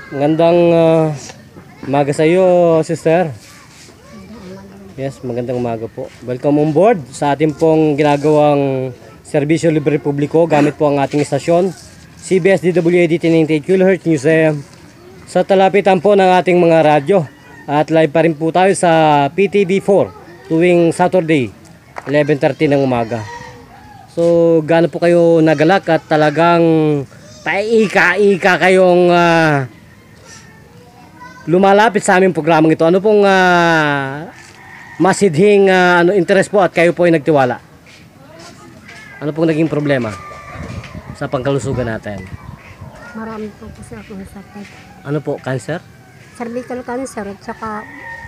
Magandang umaga sa iyo, sister. Yes, magandang umaga po. Welcome on board sa ating pong ginagawang serbisyo libre publiko gamit po ang ating istasyon CBS DWAD 1098 kHz News AM sa talapitan po ng ating mga radyo. At live pa rin po tayo sa PTV4 tuwing Saturday 11:30 ng umaga. So gaano po kayo nagalak at talagang paika-ika kayong lumalapit sa aming programang ito. Ano pong masidhing interest po at kayo po ay nagtiwala? Ano pong naging problema sa pangkalusugan natin? Marami po kasi akong sakit. Ano po, cancer? Cervical cancer at saka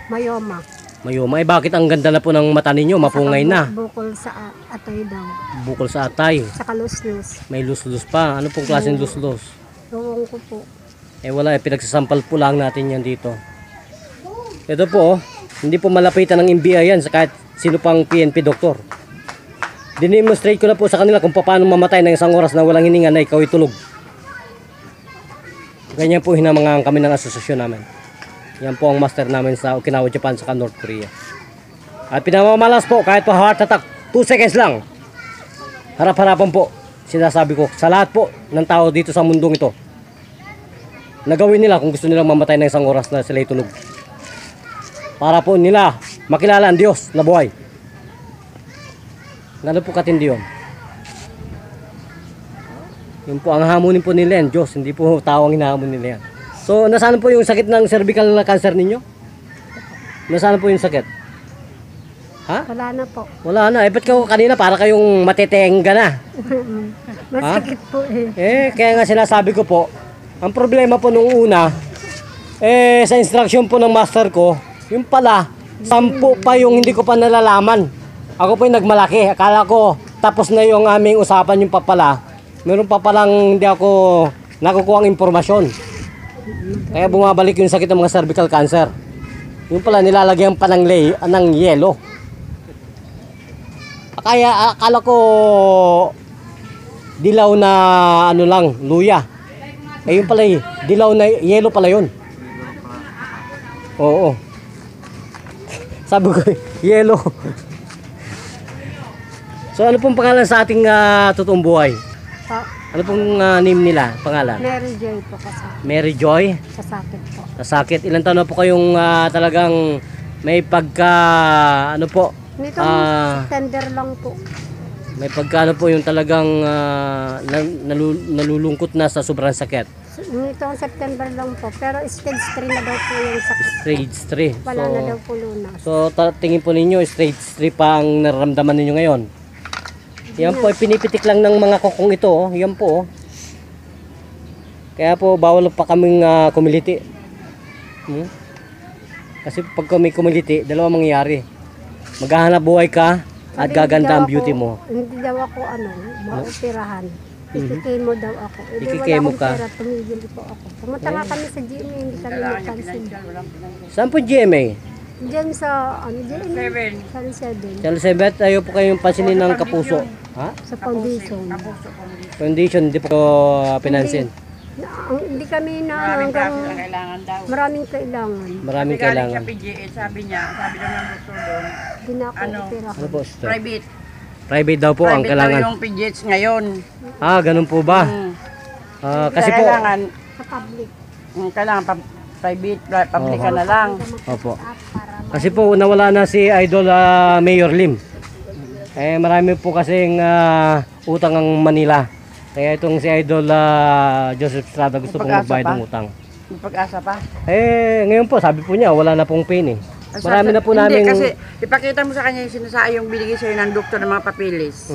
myoma. Mayoma. Bakit ang ganda na po ng mata ninyo? Mapungay na. Bukol sa atay daw. Bukol sa atay. Saka lus-lus. May lus-lus pa. Ano pong klaseng lus-lus? Gawang ko po. Wala. Pinagsasampal po lang natin yan dito. Ito po, hindi po malapitan ng NBI yan sa kahit sino pang PNP doktor. Dinemonstrate ko na po sa kanila kung paano mamatay ng isang oras na walang hininga na ikaw itulog. Ganyan po hinamangaan kami ng asosasyon namin. Yan po ang master namin sa Okinawa, Japan, saka North Korea. At pinamamalas po kahit pa heart attack, 2 seconds lang. Harap-harapan po, sinasabi ko sa lahat po ng tao dito sa mundong ito. Nagawin nila kung gusto nilang mamatay ng isang oras na sila itulog. Para po nila makilala ang Diyos na buhay. Lalo po katindi yun. Yun po ang hamunin po nila yan, Diyos. Hindi po tao ang hinahamon nila yan. So, nasaan po yung sakit ng cervical cancer ninyo? Nasaan po yung sakit? Ha? Wala na po. Wala na. Ba't kayo kanina para kayong matitengga na? Masakit po eh. Kaya nga sinasabi ko po, ang problema po nung una, sa instruction po ng master ko, yung pala, 10 pa yung hindi ko pa nalalaman. Ako po yung nagmalaki. Akala ko, tapos na yung aming usapan yung papala. Meron pa palang hindi ako nakukuha ang impormasyon. Kaya bumabalik yung sakit ng mga cervical cancer. Yung pala nilalagyan pa ng yelo. Kaya akala ko dilaw na ano lang, luya. Yung pala dilaw na yelo pala yun. Oo. Sabi ko, yelo. So ano pong pangalan sa ating totoong buhay? Ano pong name nila, pangalan? Mary Joy po kasi. Mary Joy? Sa sakit po. Sa sakit. Ilan taon na po kayong talagang may pagka, ano po? Nitong tender lang po. May pagka ano po yung talagang nalulungkot na sa sobrang sakit? Nitong September lang po. Pero stage 3 na daw po yung sakit. Stage 3. Wala na daw po lunas. So tingin po ninyo, stage 3 pa ang nararamdaman ninyo ngayon? Yan po, pinipitik lang ng mga kokong ito. Yan po. Kaya po, bawal pa kaming kumiliti. Kasi pag kami kumiliti, dalawa mangyayari. Maghahanap buhay ka at gaganda ang beauty mo. Hindi daw ako maoperahan. Ikikemo daw ako. Ikikemo ka? Wala akong pera, tumigil po ako. Pumunta nga kami sa GMA, hindi kami napansin. Saan po GMA? Diyan sa, GMA? Channel 7. Channel 7, ayaw po kayong pansinin ng kapuso. Ha? Sa foundation. Foundation, hindi po pinansin. Hindi kami na hanggang maraming kailangan. Maraming kailangan. Sa PGH, sabi daw ng doktor doon, Hindi na ako operahan. Ano po, sister? private. Private daw po ang Private daw kailangan. yung PGH ngayon. Ganun po ba? Kasi po, Kailangan, Sa public. kailangan private, public ka na lang. opo. Kasi po nawala na si Idol Mayor Lim. Marami po kasing utang ang Manila. Kaya itong si Idol Joseph Estrada gusto pong magbayad ng utang. May pag-asa pa. Ngayon po sabi po niya wala na pong pain eh. Marami na po namin. Hindi, kasi ipakita mo sa kanya yung binigay sa'yo ng doktor ng mga papilis.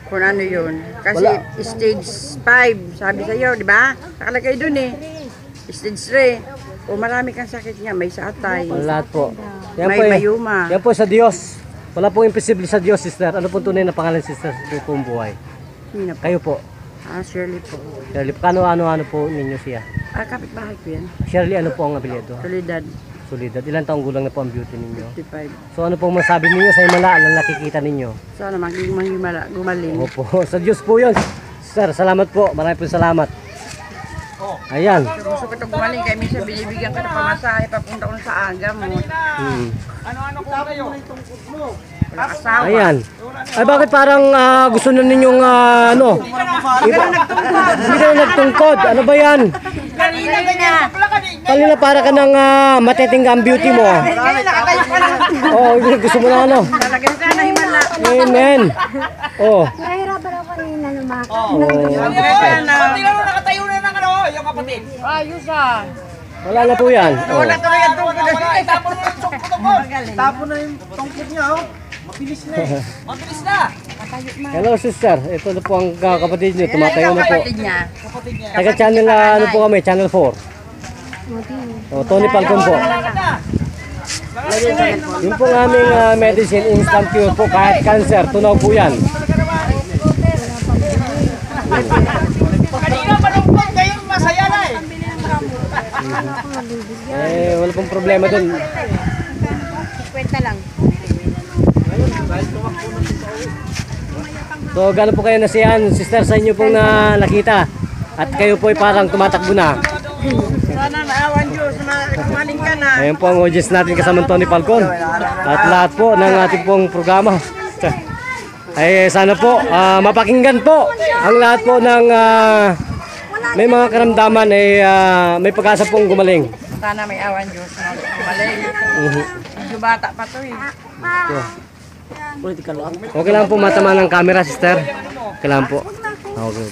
Kung ano yun. Kasi stage 5, sabi sa'yo, di ba? Nakalagay dun eh. Stage 3. O marami kang sakit niya, may sa atay. Lahat po. Yan May po, mayuma. Yan po sa Diyos. Wala pong imposible sa Diyos, sister. Ano pong tunay na pangalan, sister, sa buong buhay? Sino po? Kayo po. Shirley po. Shirley, ano po ninyo siya? Kapitbahay ko yan. Shirley, ano po ang apelyido? Solidad. Solidad. Ilang taong gulang na po ang beauty ninyo? 55. So ano pong masabi ninyo sa himala na nakikita ninyo? Sana maging gumaling. Opo, sa Diyos po yun. Sir, salamat po. Maraming po salamat. Ayan. Gusto ko ito gumaling kaya minsan binibigyan ko ng pamasahe papunta ko sa aga mo. Hmm. Wala asawa. Ayan. Ay bakit parang gusto na ninyong ano? Hindi ka na nagtungkod. Ano ba yan? Kanina para ka ng matitinggang beauty mo. Ngayon nakatayo ka na. Oh, gusto mo na ano? Talagang sana himala. Amen. Oh. Nahirapan ako kanina lumakad. Kaya na. Nakatayo na ng ano, yung kapatid. Ayos ah. Wala na po yan. Oh. Wala tuloy ang tungkol. Tapon mo yung sungkot ko. Tapo na yung tongkod niya, oh. Mabilis na eh. Mabilis na. Hello sister. Ito na po ang kapatid niyo. Tumatayo na po. Kapatid niya. Taga channel ano po kami? Channel 4. Oh, Tony Falcon po. Yung po ng aming medicine, instant cure po. Kahit cancer, tunaw po yan. Kanina malungkot, ngayon masaya na eh. Wala pong problema dun. Kwenta lang. So, gano'n po kayo nasiyahan, sister, sa inyo pong nakita? At kayo po ay parang tumatakbo na. Sana naawan Diyos na kumaling ka na. Ayan po ang audience natin kasama Tony Falcon. At lahat po ng ating pong programa. Ay sana po mapakinggan po ang lahat po ng may mga karamdaman ay may pag-asa pong gumaling. Sana may awan Diyos na kumaling. Medyo bata pa to eh. Okay lang po matama ng camera, sister. Okay lang po. Okay.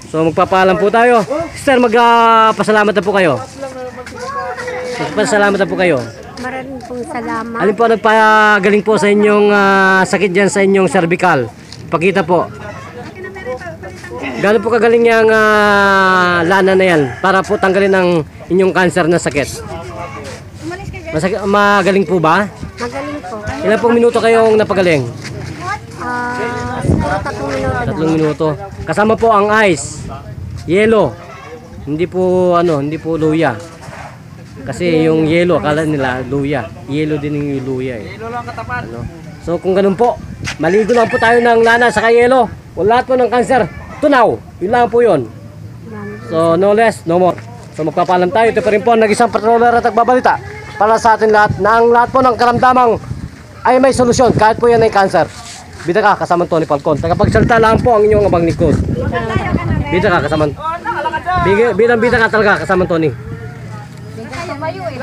So magpapaalam po tayo. Sister, magpasalamat na po kayo. Magpasalamat na po kayo. Maraming pong salamat. Alin po nagpagaling po sa inyong sakit dyan sa inyong cervical? Pakita po. Gano'n po kagaling yung lana na yan para po tanggalin ang inyong cancer na sakit? Magaling po ba? Magaling po. Ilan pong minuto kayong napagaling? Siguro 3 minuto 3 minuto. Kasama po ang ice, yelo. Hindi po luya. Kasi yung yelo akala nila luya. Yelo din yung luya eh. Ilo lang katapat. Ano? So kung ganun po, maligo lang po tayo ng lana sa yelo. O lahat po ng cancer, tunaw. Yun lang po yun. So no less, no more. So magpapaalam tayo. Ito pa rin po nag-isang patroller at nagbabalita para sa atin lahat na ang lahat po ng karamdamang ay may solusyon kahit po yan ay cancer. Bida ka kasama Tony Falcon. Tagapagsalita lang po ang inyong abang likod. Bida ka kasama. Bida ka talaga kasama Tony. Tumayo eh.